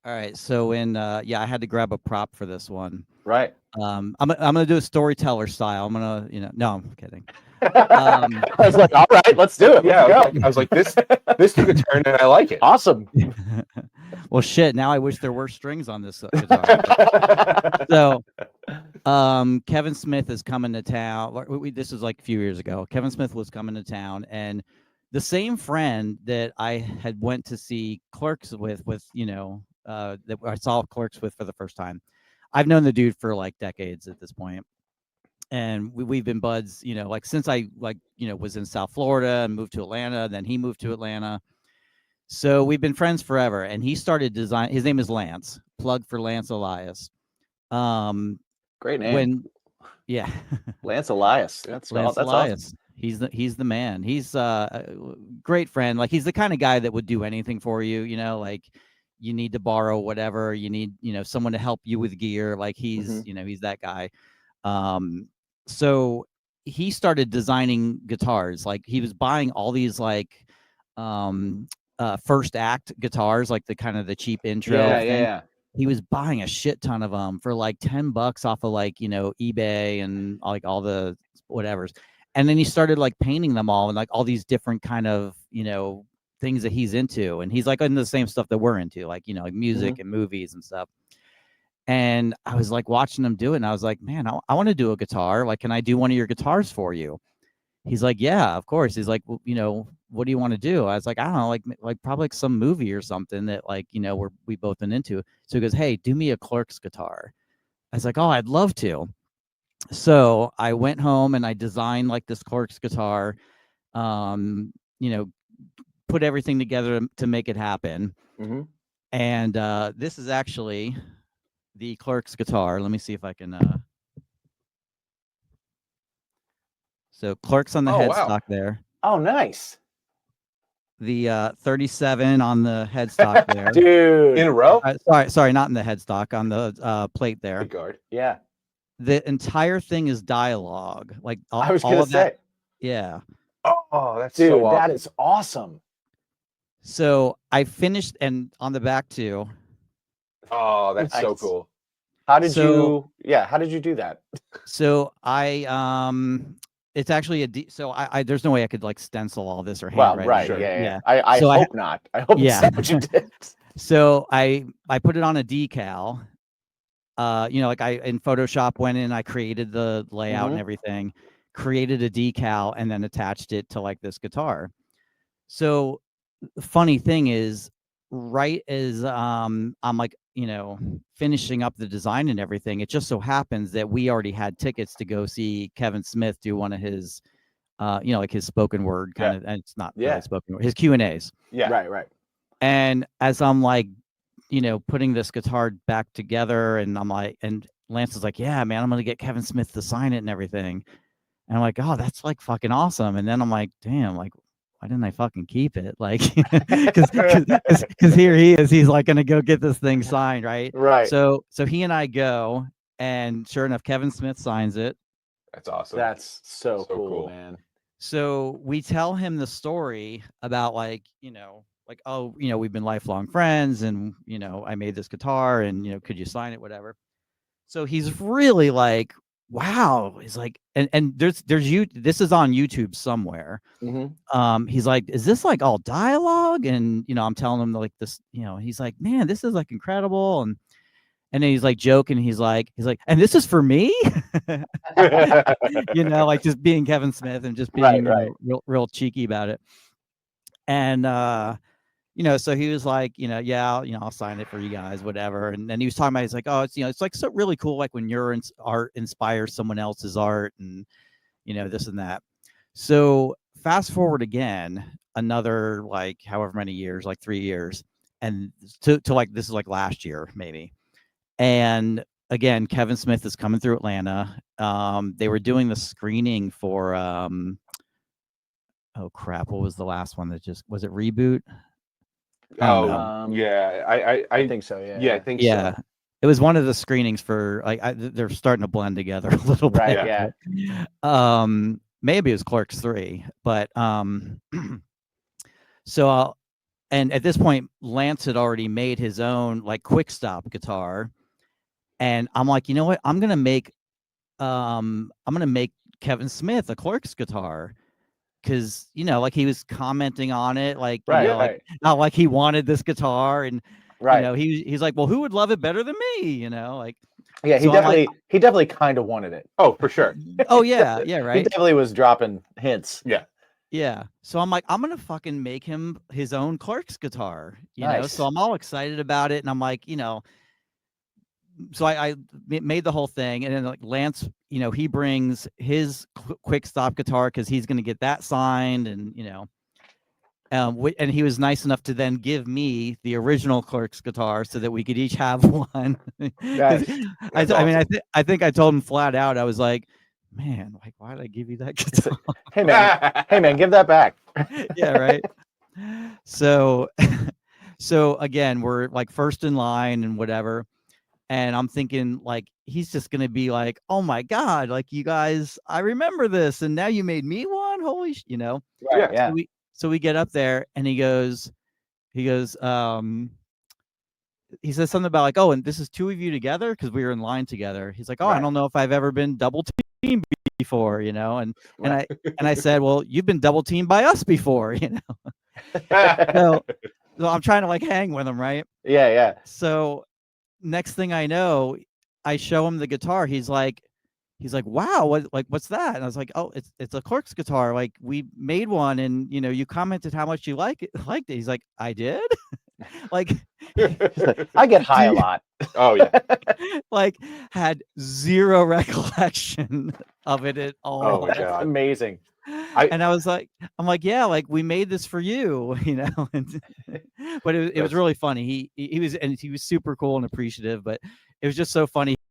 All right. So I had to grab a prop for this one. Right. I'm gonna do a storyteller style. I'm gonna, no, I'm kidding. I was like, all right, let's do it. Yeah, Let's go. I was like, this took a turn, and I like it. Awesome. Well, shit. Now I wish there were strings on this guitar. So, Kevin Smith is coming to town. This was like a few years ago. Kevin Smith was coming to town, and the same friend that I had went to see Clerks with that I saw Clerks with for the first time. I've known the dude for like decades at this point, and we've been buds, like since I was in South Florida and moved to Atlanta. Then he moved to Atlanta, so we've been friends forever. And he started design. His name is Lance. Plug for Lance Elias. Great name. Yeah, Lance Elias. Lance That's Elias. Awesome. He's the man. He's a great friend. Like, he's the kind of guy that would do anything for you. Like you need to borrow whatever you need. Someone to help you with gear. Like he's he's that guy. So he started designing guitars. Like he was buying all these like first act guitars, like the kind of the cheap intro thing. Yeah. He was buying a shit ton of them for like $10 off of like, eBay and like all the whatevers. And then he started like painting them all and like all these different kind of, things that he's into. And he's like into the same stuff that we're into, like, like music and movies and stuff. And I was like watching him do it. And I was like, man, I want to do a guitar. Like, can I do one of your guitars for you? He's like, yeah, of course. He's like, well, what do you want to do? I was like, I don't know, like probably like some movie or something that like, we both been into. So he goes, hey, do me a Clerks guitar. I was like, oh, I'd love to. So I went home and I designed like this Clerks guitar, put everything together to make it happen. And this is actually the Clerks guitar. Let me see if I can. So Clerks on the headstock there. Oh, nice. The 37 on the headstock there. Dude. In a row? Sorry, not in the headstock, on the plate there. Good guard. Yeah. The entire thing is dialogue. Like I was gonna say. Yeah. Oh, that's dude, so awesome. That is awesome. So I finished, and on the back too. Oh, that's so cool. How did you do that? So it's actually so I there's no way I could like stencil all this or handwrite. Well, right, sure. yeah. I hope not. I hope that's what you did. So I put it on a decal. Like I in Photoshop went in, I created the layout and everything, created a decal, and then attached it to like this guitar. So the funny thing is, right as I'm like, finishing up the design and everything, it just so happens that we already had tickets to go see Kevin Smith do one of his like his spoken word kind of, and it's not really spoken word, his Q&As. Yeah. Right. And as I'm like, putting this guitar back together, and I'm like, and Lance is like, yeah, man, I'm gonna get Kevin Smith to sign it and everything. And I'm like, oh, that's like fucking awesome. And then I'm like, damn, like, why didn't I fucking keep it? Like, because here he is, he's like gonna go get this thing signed, right? Right. So he and I go, and sure enough, Kevin Smith signs it. That's awesome. That's so cool, man. So we tell him the story about like, like, oh, we've been lifelong friends, and I made this guitar, and could you sign it, whatever. So he's really like, wow. He's like, and there's this is on YouTube somewhere. He's like, is this like all dialogue? And I'm telling him like this, he's like, man, this is like incredible. And then he's like joking. He's like, and this is for me. Like just being Kevin Smith and just being real cheeky about it. And so he was like, yeah, I'll sign it for you guys, whatever. And then he was talking about, he's like, oh, it's, it's like so really cool, like when your art inspires someone else's art, and this and that. So fast forward again, another like however many years, like 3 years, and to like this is like last year maybe. And again, Kevin Smith is coming through Atlanta. They were doing the screening for oh crap, what was the last one that just was it Reboot? Yeah, I think so. Yeah, I think so. It was one of the screenings for like they're starting to blend together a little bit. Right. Yeah. Maybe it was Clerks 3, but so And at this point, Lance had already made his own like quick stop guitar. And I'm like, you know what? I'm gonna make Kevin Smith a Clerks guitar. Cause like he was commenting on it, like, like not like he wanted this guitar. And he's like, well, who would love it better than me? Like, yeah, so he definitely kind of wanted it. Oh, for sure. Oh yeah, yeah, right. He definitely was dropping hints. Yeah. Yeah. So I'm like, I'm gonna fucking make him his own Clerks guitar, you know. So I'm all excited about it, and I'm like, so I made the whole thing, and then like Lance, he brings his quick stop guitar because he's gonna get that signed, and and he was nice enough to then give me the original Clerks guitar so that we could each have one. Nice. I think I told him flat out, I was like, man, like, why did I give you that guitar? Hey man, give that back. Yeah, right. So again, we're like first in line and whatever. And I'm thinking like, he's just going to be like, oh my God, like you guys, I remember this. And now you made me one. Holy, Right, yeah. So we get up there and he says something about like, oh, and this is two of you together. Cause we were in line together. He's like, oh, I don't know if I've ever been double teamed before, and I said, well, you've been double teamed by us before, so I'm trying to like hang with him. Right. Yeah. So next thing I know, I show him the guitar. He's like, wow, what's that? And I was like, oh, it's a Clerks guitar. Like we made one, and you commented how much you liked it. He's like, I did. Like, I get high a lot. Oh yeah. Like had zero recollection of it at all. Oh my God. Amazing. And I was like, yeah, like we made this for you, but it was really funny. He was super cool and appreciative, but it was just so funny.